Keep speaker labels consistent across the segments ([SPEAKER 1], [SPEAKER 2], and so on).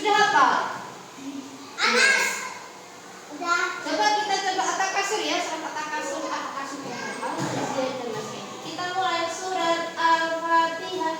[SPEAKER 1] Sudah hafal?
[SPEAKER 2] Anas. Udah.
[SPEAKER 1] Coba kita coba At-Takasur ya, surat At-Takasur. At-Takasur ya. Kita mulai surat Al-Fatihah.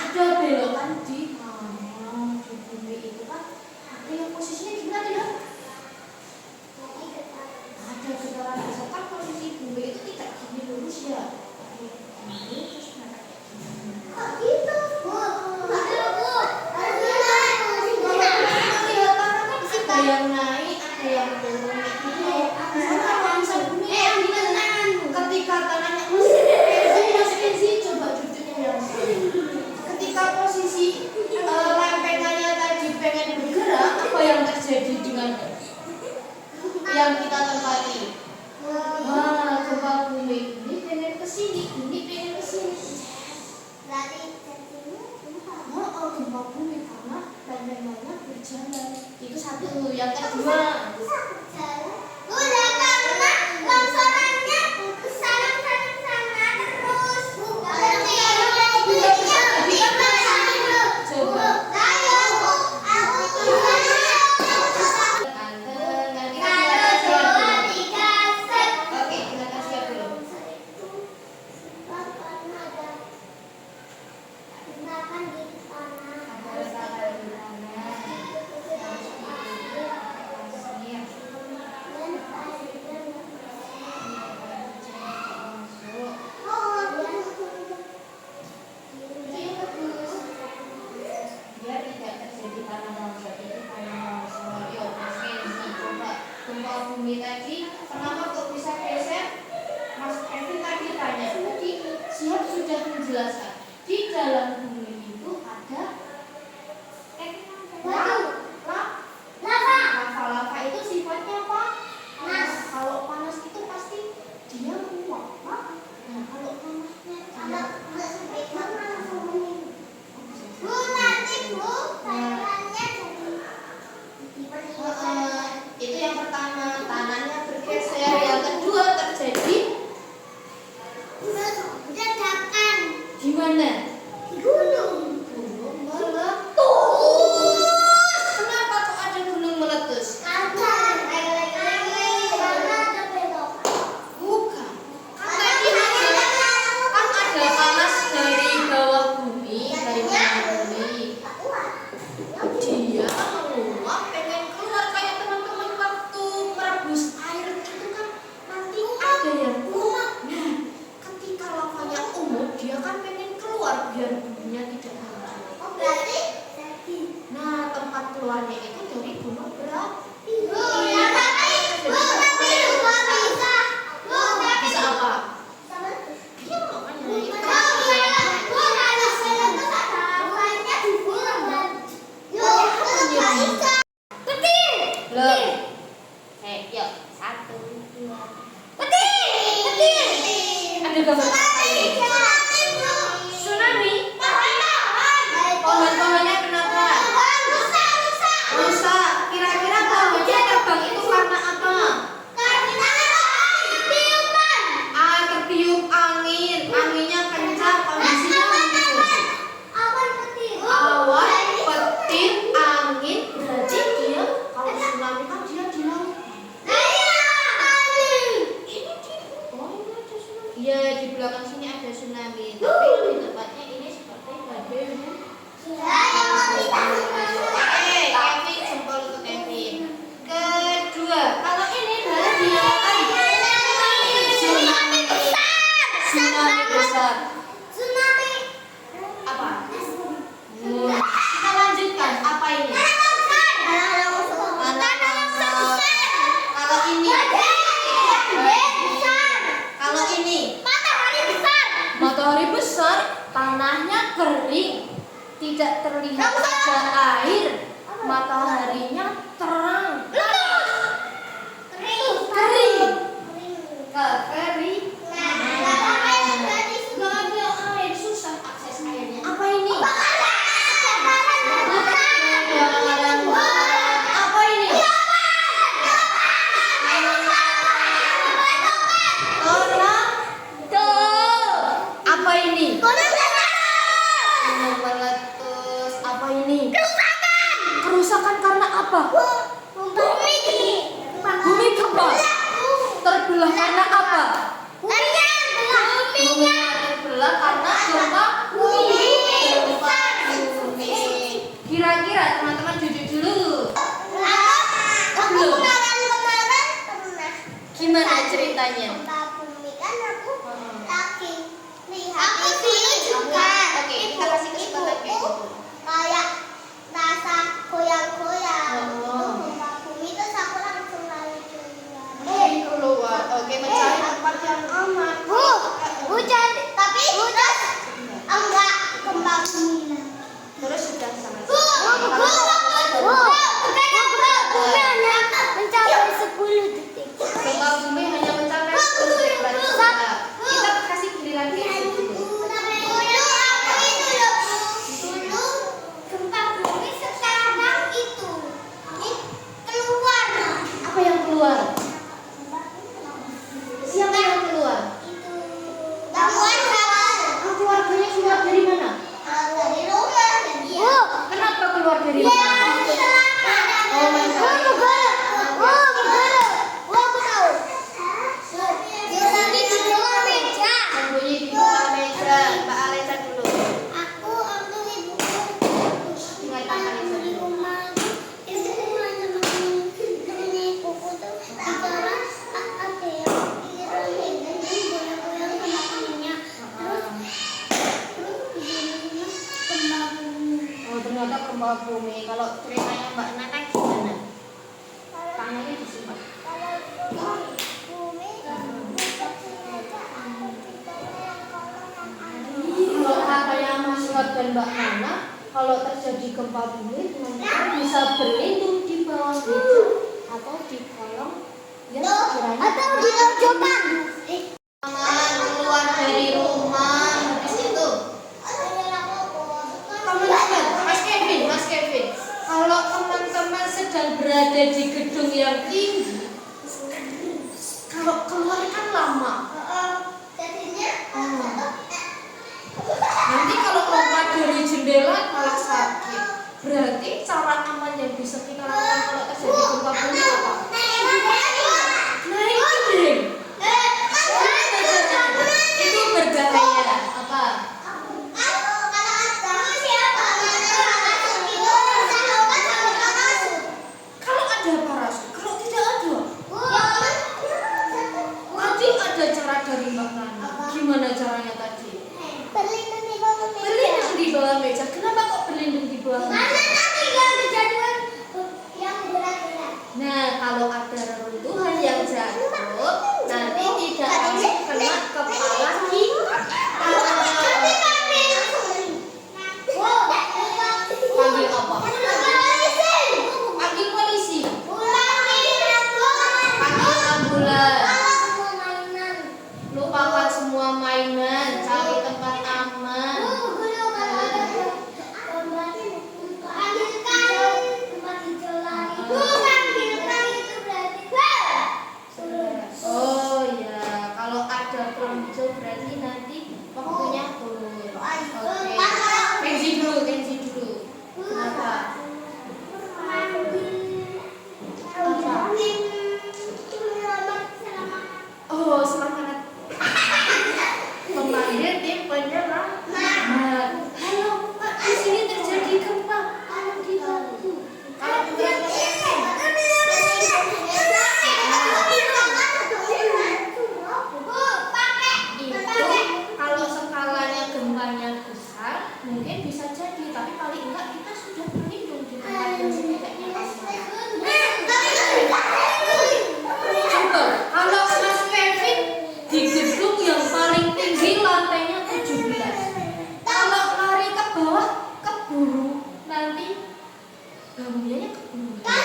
[SPEAKER 1] Ada belokan kan di bumi itu kan ada yang posisinya gimana ya? Ada getaran besar kan posisi bumi itu tidak gini lurus ya. Terus mereka kayak gini.
[SPEAKER 2] Kok gitu?
[SPEAKER 1] Ada yang naik, ada yang turun gitu. Ketika tanahnya Mas Kenzi coba duduknya yang ketika posisi lempengannya tadi pengen bergerak, apa yang terjadi dengan yang kita tempati? Wah, gempa bumi ini pengen kesini, ini pengen kesini. Oh, gempa bumi karena lempengannya berjalan. Itu satu. Yang kedua, gempa bumi tadi kenapa kok bisa geser? Mas Kevin tadi tanya, tadi Siap sudah menjelaskan di dalam bumi itu ada lava itu sifatnya apa? Panas. Kalau panas itu pasti dia menguap, Pak. Nah, kalau panasnya itu yang pertama, tanahnya bergeser. Yang kedua terjadi di mana? Gunung meletus. Kenapa kok ada gunung meletus? Bukan. Kan ada panas dari bawah bumi, dari bawah bumi. Dia menguap pengen keluar kayak teman-teman waktu merebus air itu kan nanti ada yang uap. Nah, ketika lavanya umum dia kan pengen keluar biar buminya tidak hancur. Nah, tempat keluarnya itu dari gunung berapi. Bisa apa? Iya, makanya Loh. Yuk, 1, 2. Ada gambar apa ini? Tsunami. Pohon-pohonnya kenapa? Rusak. Kira-kira pohonnya terbang itu karena apa? Tertiup angin. Anginnya kencang, kondisinya lucu. Awan, petir, angin. Berarti dia kalau tsunami kan dia di laut. Iya, di belakang sini ada tsunami. Tapi lebih tepatnya ini seperti badai. Kevin, jempol untuk Kevin. Kedua, kalau ini baru dinamakan tsunami besar. Apa? Kita lanjutkan. Apa ini? Kalau ini? Kalau ini? Matahari besar, tanahnya kering, tidak terlihat ada air, mataharinya terang. Kering. Nggak ada air, susah akses airnya. Apa ini? Apa ini? Apa ini? Gunung meletus. Apa ini? Kerusakan karena apa? Bumi gempa. Terbelah karena apa? Bumi terbelah karena gempa bumi. Gimana ceritanya?
[SPEAKER 2] Gempa bumi kan aku lagi lihat
[SPEAKER 1] Aku dulu juga. Oke, kita kasih kesempatan kayak gitu.
[SPEAKER 2] kayak rasa goyang-goyang
[SPEAKER 1] Oh.
[SPEAKER 2] itu gempa bumi terus aku langsung lari keluar.
[SPEAKER 1] Keluar. Oke, mencari tempat yang aman.
[SPEAKER 2] Hujan tapi terus enggak gempa bumi lagi.
[SPEAKER 1] Terus sudah sangat.
[SPEAKER 2] Bumi hanya mencapai 10 detik.
[SPEAKER 1] Gempa bumi hanya mencapai 10 detik. Berarti sudah. Kita kasih giliran kayak gitu.
[SPEAKER 2] Dulu gempa bumi sekarang itu keluar.
[SPEAKER 1] Apa yang keluar? Siapa yang keluar?
[SPEAKER 2] Itu gangguan kabel
[SPEAKER 1] Keluarganya keluar dari mana?
[SPEAKER 2] dari rumah. Iya.
[SPEAKER 1] Kenapa keluar dari rumah? Oh my God.
[SPEAKER 2] Sembunyi di bawah meja.
[SPEAKER 1] Sembunyi di bawah meja. Mbak Alisa dulu.
[SPEAKER 2] Aku waktu ibuku di rumah ibuku hanya menemani ibuku tuh bicara ada yang goyang-goyang sama kakinya. Terus begini gempa bumi.
[SPEAKER 1] Oh ternyata gempa bumi. Kalau ceritanya Mbak Nana gimana? Tangannya disimpan.
[SPEAKER 2] Kalau gempa bumi bukan sengaja ada di bawah yang kolong yang ada.
[SPEAKER 1] Kalau katanya Mas Wat dan Mbak Nana, kalau terjadi gempa bumi, teman-teman bisa berlindung di bawah meja atau di kolong yang sekiranya
[SPEAKER 2] Atau di pojokan.
[SPEAKER 1] aman keluar dari rumah. Habis itu, teman-teman, Mas Kevin, kalau teman-teman sedang berada di gedung yang tinggi, kalau keluar kan lama. Nanti kalau lompat dari jendela malah sakit. Berarti cara aman yang bisa kita lakukan kalau terjadi gempa bumi apa? Naik gedung. Itu berbahaya. Apa? Kalau ada parasut, kalau tidak ada. Tadi ada cara dari Mbak Nana. Gimana caranya tadi?
[SPEAKER 2] Berlindung di bawah meja.
[SPEAKER 1] Berlindung di bawah meja. Kenapa kok berlindung di bawah meja?
[SPEAKER 2] Karena nanti yang kejadian yang berat-berat.
[SPEAKER 1] Nah, kalau ada reruntuhan yang jatuh, nanti tidak akan kena kepala kita. Panggil apa? Panggil polisi. Panggil ambulan. Lupakan semua mainan. Cari tempat aman. Oh ya, kalau ada kurang hijau berarti nanti waktunya turun. Oke. Kenzi dulu. Kenapa? Oh, selamat. Memanggil tim penyelamat. Halo, Pak, di sini terjadi gempa. Tolong dibantu. Kalau bukan itu, kalau skalanya gempanya besar, mungkin bisa jadi. Tapi paling enggak kita sudah berlindung di tempat yang setidaknya aman. Coba, kalau Mas Kevin di gedung yang paling tinggi lantainya 17. Kalau lari ke bawah, keburu nanti bangunannya keburu. Kalau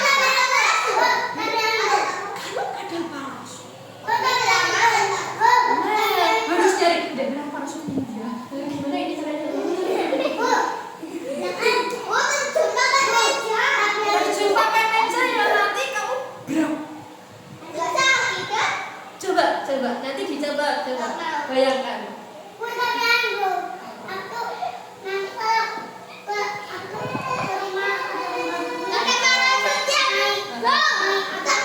[SPEAKER 1] ada parasut. Harus cari tidak bilang parasut ya. Gimana ini caranya? Berjumpakan meja ya nanti kamu bram. Coba nanti dicoba bayangkan.
[SPEAKER 2] Aku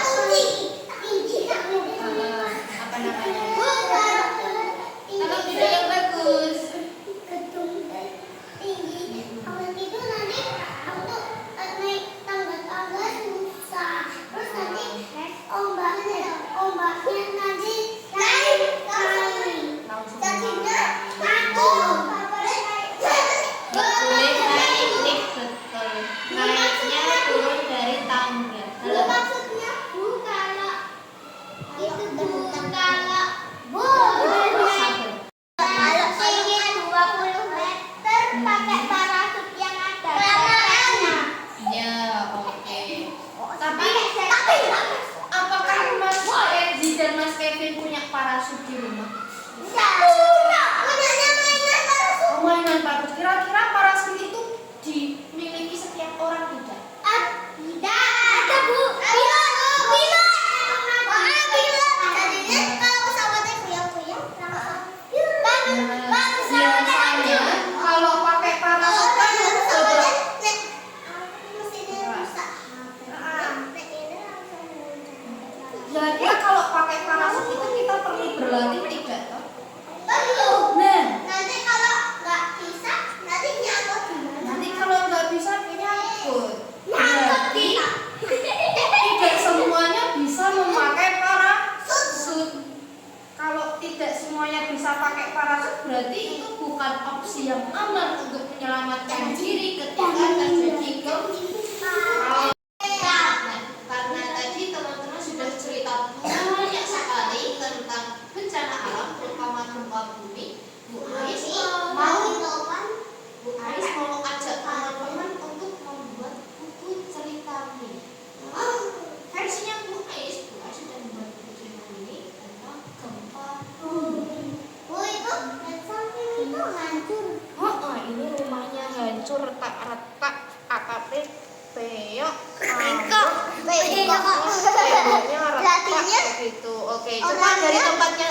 [SPEAKER 2] Bengkok.
[SPEAKER 1] Temboknya
[SPEAKER 2] Latihnya
[SPEAKER 1] retak gitu. Oke, coba dari tempatnya.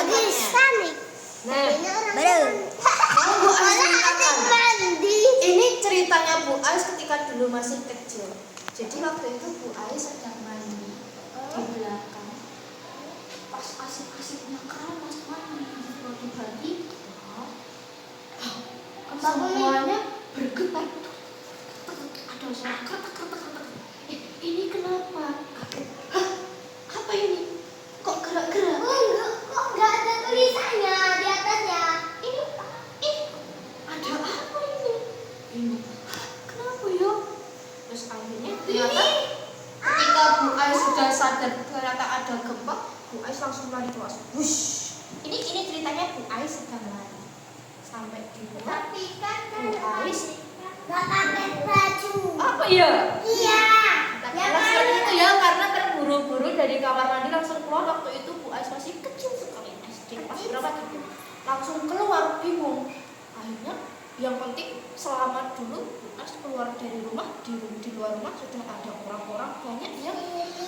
[SPEAKER 2] bisa nih.
[SPEAKER 1] Nah,
[SPEAKER 2] Belum.
[SPEAKER 1] mau Bu Ais ceritakan.
[SPEAKER 2] Mandi.
[SPEAKER 1] Ini ceritanya Bu Ais ketika dulu masih kecil. Jadi waktu itu Bu Ais sedang mandi di belakang. Pas asik-asiknya keramas mandi tiba-tiba semuanya bergetar. Ada suara kretek. Ini kenapa? Hah? Apa ini? Kok gerak-gerak?
[SPEAKER 2] Kok nggak ada tulisannya di atasnya?
[SPEAKER 1] Ini, ada apa ini? Bingung. Hah, kenapa ya? Terus akhirnya ternyata ketika Bu Ais sudah sadar ternyata ada gempa, Bu Ais langsung lari keluar. Wush. Ini ceritanya Bu Ais sedang lari sampai di rumah.
[SPEAKER 2] Tapi kan
[SPEAKER 1] Bu Ais
[SPEAKER 2] nggak pakai baju.
[SPEAKER 1] apa ya?
[SPEAKER 2] Iya.
[SPEAKER 1] Karena seperti itu ya, karena terburu-buru dari kamar mandi langsung keluar. Waktu itu Bu Ais masih kecil sekali, SD pas berapa gitu, langsung keluar bingung. Akhirnya yang penting selamat dulu. Bu Ais keluar dari rumah, di luar rumah sudah ada orang-orang banyak yang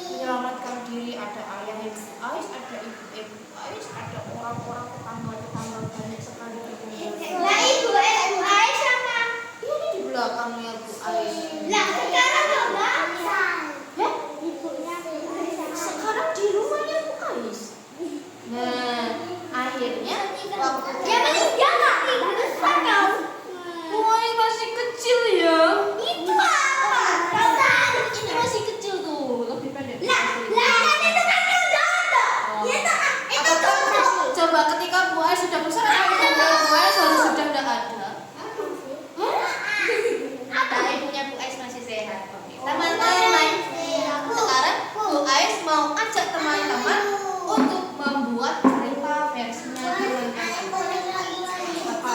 [SPEAKER 1] menyelamatkan diri. Ada ayah Bu Ais, ada ibu Ais, ada orang-orang tetangga banyak sekali berkumpul.
[SPEAKER 2] Lah ibu Ais sama.
[SPEAKER 1] Ini di belakangnya Bu Ais.
[SPEAKER 2] Lah sekarang nggak bisa.
[SPEAKER 1] Ya,
[SPEAKER 2] Ibunya
[SPEAKER 1] sekarang di rumahnya Bu Ais. Nah, akhirnya waktu
[SPEAKER 2] dia meninggal nggak? Besar kau.
[SPEAKER 1] Bu Ais masih kecil ya.
[SPEAKER 2] Itu apa? Besar.
[SPEAKER 1] Ini masih kecil tuh, lebih pendek.
[SPEAKER 2] Lah kan itu kan udah ada. Itu tuh.
[SPEAKER 1] Coba ketika Bu Ais sudah besar, Bu Ais harus sudah tidak ada. Nah, ibunya Bu Ais masih sehat. Teman-teman, sekarang Bu Ais mau ajak teman-teman untuk membuat cerita versinya teman-teman. Apa?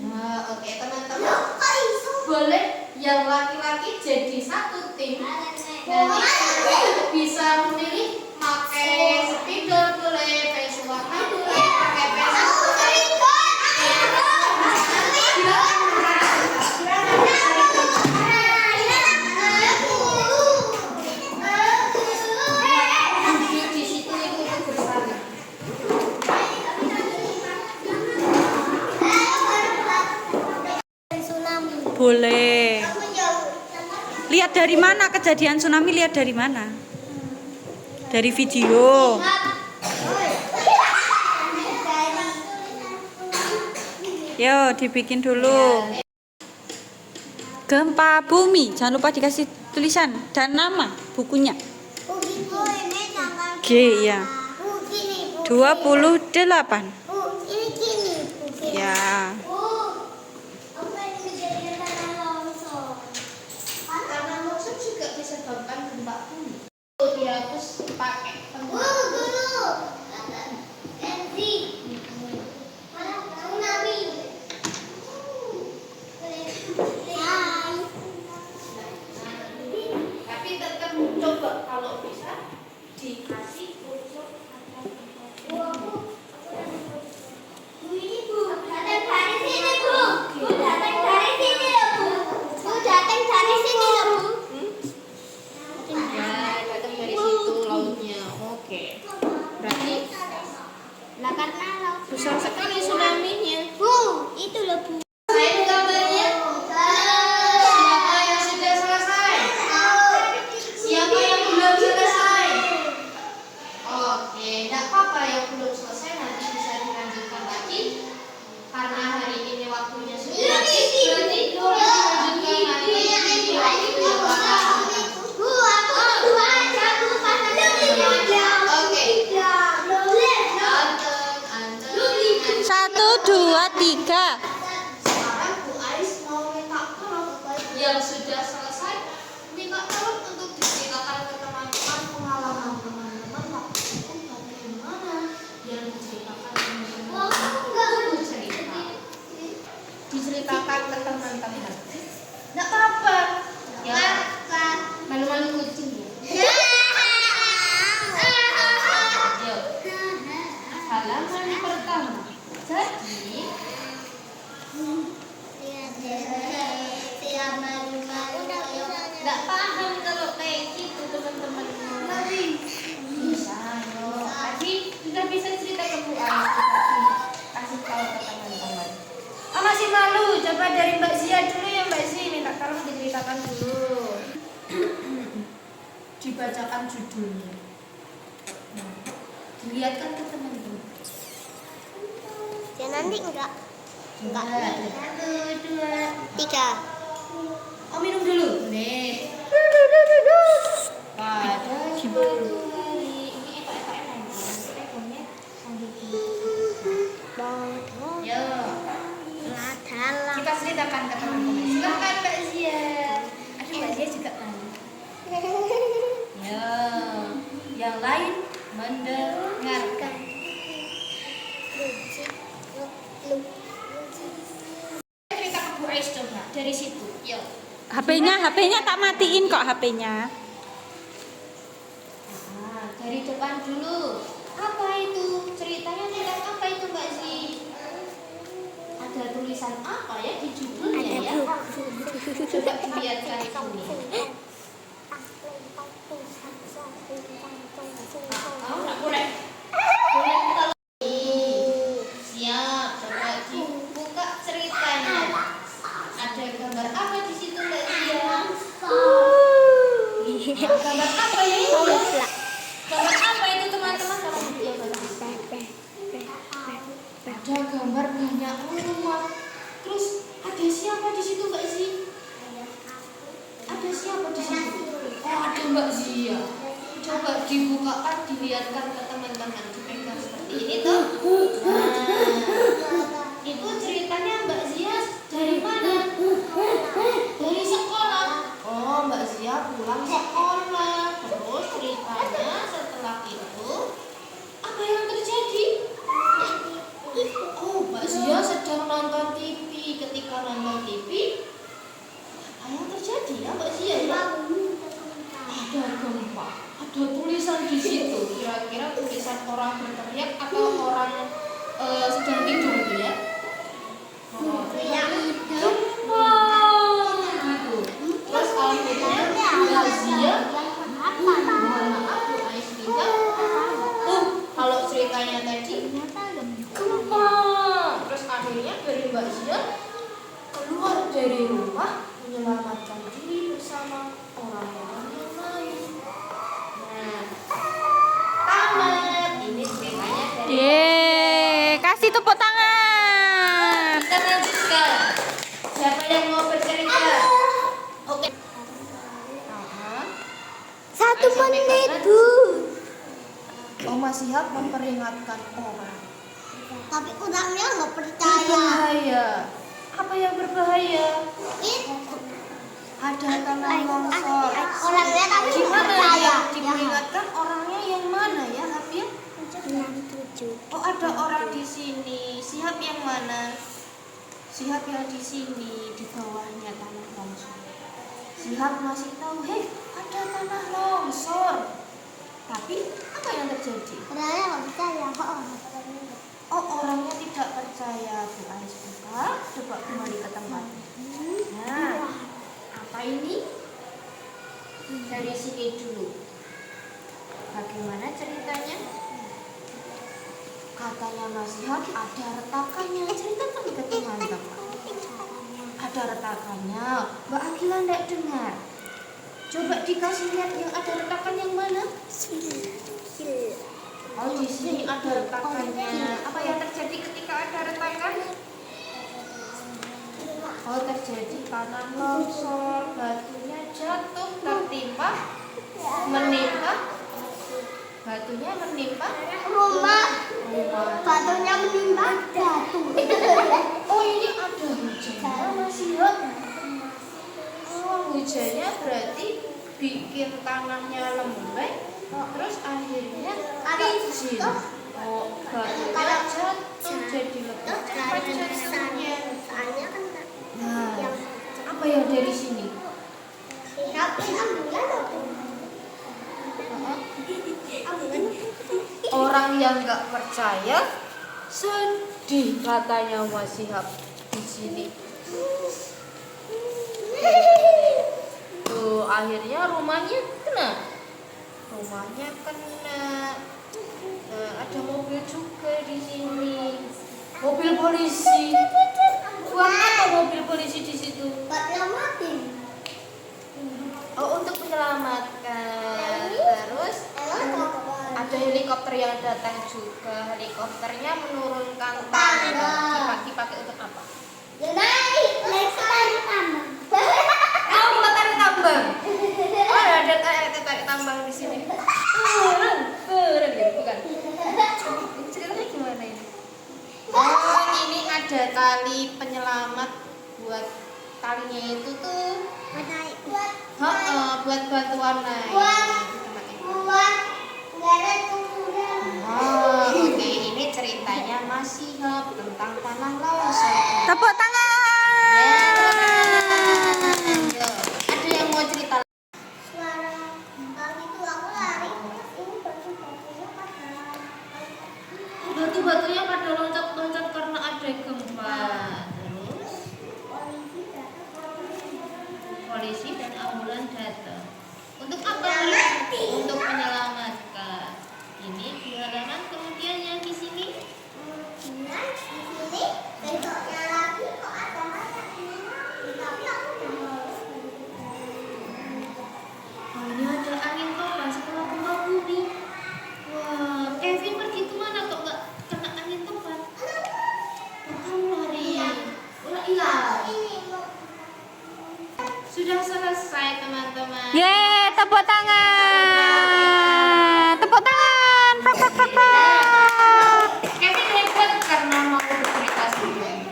[SPEAKER 1] Nah, oke teman-teman, boleh yang laki-laki jadi satu tim. Nanti bisa memilih pakai spidol boleh, pensil warna boleh, pakai pensil boleh. Di situ itu bersama.
[SPEAKER 3] Boleh. Lihat dari mana kejadian tsunami? Lihat dari mana? Dari video. Yo, dibikin dulu. Gempa bumi. Jangan lupa dikasih tulisan dan nama bukunya. G ya. 28. Ya.
[SPEAKER 1] Karena longsor juga disebabkan gempa bumi. Dihapus pakai tapi tetap coba kalau bisa dikasih unsur ya datang dari situ lautnya. Oke, berarti besar sekali tsunami-nya.
[SPEAKER 2] Itu loh Bu.
[SPEAKER 1] Saya gambarnya. Siapa yang sudah selesai? Siapa yang belum selesai? Oke, tidak apa-apa yang belum selesai nanti bisa dilanjutkan lagi. Karena hari ini waktunya sudah habis, berarti dilanjutkan nanti di video yang akan. Oke, anteng.
[SPEAKER 3] 1, 2, 3.
[SPEAKER 1] Sekarang Bu Ais mau minta tolong yang sudah selesai, minta tolong untuk diceritakan ke teman-teman judulnya. Nah, dilihatkan ke teman-teman.
[SPEAKER 2] Ya nanti enggak.
[SPEAKER 1] Enggak. 1, 2,
[SPEAKER 2] 3.
[SPEAKER 1] oh minum dulu. Nih. Pada suatu hari ini enak-enak teleponnya sambil
[SPEAKER 2] Bodoh.
[SPEAKER 1] yo
[SPEAKER 2] Adalah.
[SPEAKER 1] kita ceritakan ke teman-teman. Silakan Mbak Zia. Aduh Mbak Zia juga tahu. Yo, yang lain mendengarkan. Cerita ke Bu Ais coba dari situ. Yo.
[SPEAKER 3] HP-nya tak matiin kok HP-nya.
[SPEAKER 1] Nah, dari depan dulu. Apa itu? Ceritanya tentang apa itu Mbak Zi? Ada tulisan apa ya di judulnya ya? Coba dilihatkan di sini. Oh, nggak boleh. Boleh kalau siap. Coba dibuka ceritanya. Ada gambar apa di situ Mbak Zia? Gambar apa ya itu? Gambar apa itu teman-teman? Kalau dia bagus. Ada gambar banyak rumah. Terus ada siapa di situ Mbak Zia? Ada siapa di situ? Oh, ada Mbak Zia. Coba dibukakan, dilihatkan ke teman-teman. Dipegang seperti ini tuh. Nah, itu ceritanya Mbak Zia dari mana? Dari sekolah. Oh, Mbak Zia pulang sekolah. Terus ceritanya setelah itu apa yang terjadi? Oh, Mbak Zia sedang nonton TV. Ketika nonton TV, apa yang terjadi ya Mbak Zia? Ada gempa. Ada tulisan di situ. Kira-kira tulisan orang berteriak atau orang sedang tidur gitu ya? Oh, gempa gitu. Terus akhirnya Mbak Zia, mohon maaf Bu Ais bilang, kalau ceritanya tadi gempa. Terus akhirnya dari Mbak Zia keluar dari rumah menyelamatkan diri bersama orang-orang yang lain. Nah, tamat. Ini ceritanya dari.
[SPEAKER 3] Yeay, kasih tepuk tangan.
[SPEAKER 1] Kita lanjutkan. Siapa yang mau bercerita? Oke.
[SPEAKER 2] 1 menit, Bu.
[SPEAKER 1] Oma Sihab memperingatkan orang.
[SPEAKER 2] Tapi orangnya nggak percaya.
[SPEAKER 1] Berbahaya. Apa yang berbahaya?
[SPEAKER 2] Itu
[SPEAKER 1] Ada tanah longsor.
[SPEAKER 2] orangnya tapi nggak
[SPEAKER 1] Gimana
[SPEAKER 2] percaya.
[SPEAKER 1] ya? Diperingatkan orangnya yang mana ya, Habib?
[SPEAKER 2] 67.
[SPEAKER 1] Oh, ada orang di sini. Sihab yang mana? Sihab yang di sini, di bawahnya tanah longsor. Sihab masih tahu, hei, ada tanah longsor. Tapi apa yang terjadi?
[SPEAKER 2] Orangnya nggak percaya.
[SPEAKER 1] Oh, orangnya tidak percaya. Bu Ais buka, coba kembali ke tempatnya. Nah, apa ini? Dari sini dulu. Bagaimana ceritanya? Katanya Mas Sihab ada retakannya. Ceritakan ke teman-teman. Ada retakannya. Mbak Akila tidak dengar. Coba dikasih lihat yang ada retakan yang mana? Oh, di sini ada retakannya. Apa yang terjadi ketika ada retakan? Oh, terjadi tanah longsor, batunya jatuh, tertimpa, menimpa, batunya menimpa
[SPEAKER 2] Rumah
[SPEAKER 1] rumah.
[SPEAKER 2] batunya menimpa jatuh.
[SPEAKER 1] Oh, ini ada hujannya masih hot. Oh, hujannya berarti bikin tanahnya lembek, terus akhirnya licin. Oh, batunya jatuh jadi lebih cepat jatuhnya.
[SPEAKER 2] Soalnya kan
[SPEAKER 1] Nah, apa yang dari sini? Orang yang nggak percaya sedih katanya Mas Sihab di sini. Tuh, akhirnya rumahnya kena. Rumahnya kena. Nah, ada mobil juga di sini. Mobil polisi. Buat apa mobil polisi di situ?
[SPEAKER 2] Buat nyelamatin.
[SPEAKER 1] Oh, untuk menyelamatkan. Terus ada helikopter yang datang juga. Helikopternya menurunkan tambang. Dipakai untuk apa?
[SPEAKER 2] Naik tarik tambang.
[SPEAKER 1] Kamu mau tarik tambang? Oh, ada tarik tambang di sini. Keren ya, bukan? Ceritanya gimana ini? Oh, ini ada tali penyelamat buat talinya itu tuh. Buat bantuan naik.
[SPEAKER 2] Buat nggak ada tumbuhan.
[SPEAKER 1] Oh, oke, ini ceritanya Mas Shihab tentang tanah longsor.
[SPEAKER 3] Tepuk tangan.
[SPEAKER 1] Yo, ada yang mau cerita?
[SPEAKER 2] Suara tadi itu aku lari. Ini batu-batunya pada.
[SPEAKER 1] Batu-batunya pada loncat-loncat karena ada gempa. Terus polisi dan ambulan datang. Untuk apa? Untuk menyelamatkan. Ini di halaman kemudian yang di sini.
[SPEAKER 2] Kemudian di sini besoknya lagi kok ada banyak ini. Tapi aku udah
[SPEAKER 1] Oh, ini ada angin topan setelah gempa bumi. Wah, Kevin pergi kemana kok nggak kena angin topan? Kamu lari. Oh, iya. Sudah selesai teman-teman.
[SPEAKER 3] Yeay, tepuk tangan. Tepuk tangan. Pak, pak, pak, pak.
[SPEAKER 1] Kevin hebat karena mau bercerita sendiri.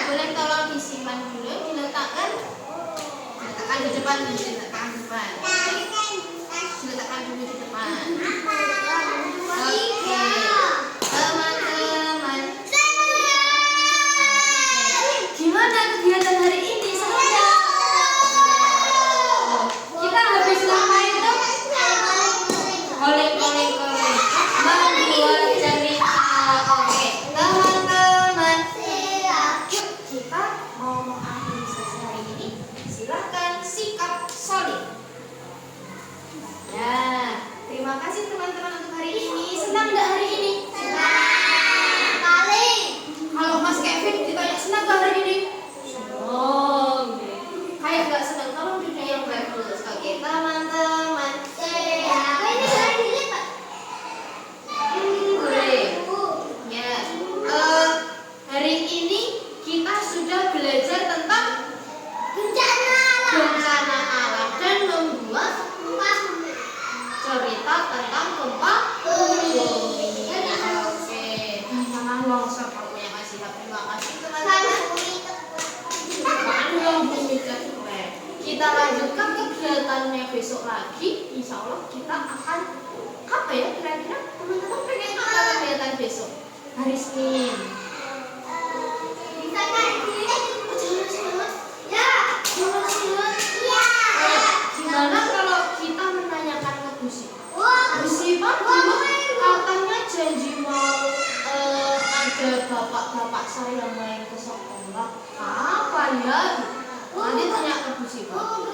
[SPEAKER 1] Boleh tolong disimpan dulu, diletakkan di depan, diletakkan di depan. Diletakkan dulu di depan. Oke, teman-teman. Gimana kegiatan hari ini? Seru nggak? Kita habis ngapain tuh? Kolek. Membuat cerita. Oke, teman-teman. Yuk, kita mau mengakhiri sesi hari ini. Silakan sikap solid. Ya, terima kasih teman-teman untuk hari ini. Senang nggak hari ini?
[SPEAKER 2] kali.
[SPEAKER 1] Kalau Mas Kevin ditanya senang nggak hari ini? Senang. Kayak nggak senang, tolong dunia yang bagus. Oke, teman-teman.
[SPEAKER 2] Ini lagi lipat.
[SPEAKER 1] Boleh. Ya, hari ini kita sudah belajar tentang bencana alam dan membuat cerita tentang gempa bumi. Oke, tanah longsor kamu yang kasih. Terima kasih teman-teman. Kita lanjutkan kegiatannya besok lagi. Insya Allah kita akan apa ya kira-kira teman-teman pengen apa kegiatan besok? Hari Senin. Gimana kalau kita menanyakan ke Bu Sifat dulu katanya janji mau ada bapak-bapak saya main ke sekolah. Apa ya? Nanti tanya ke Bu Sifat.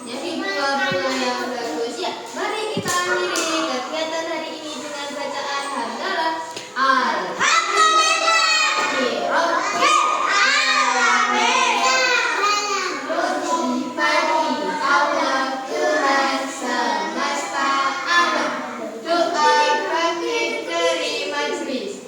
[SPEAKER 1] Jadi bunga-bunga yang bagus ya. Mari kita akhiri kegiatan hari ini dengan bacaan hamdalah. Doa bagi dari majelis.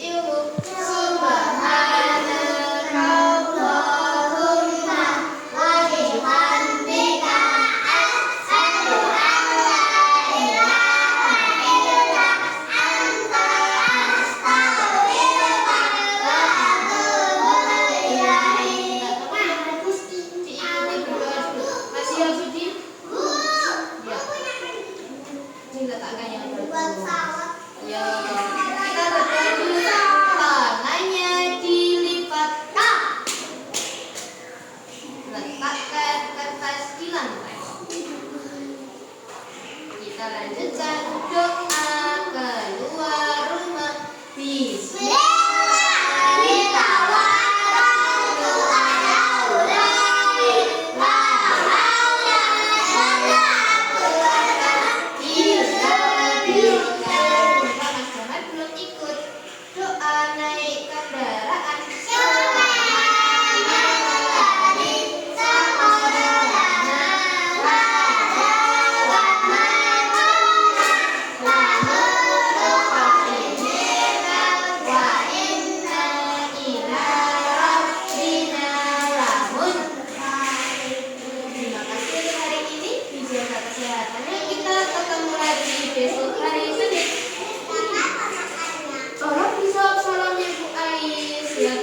[SPEAKER 1] ya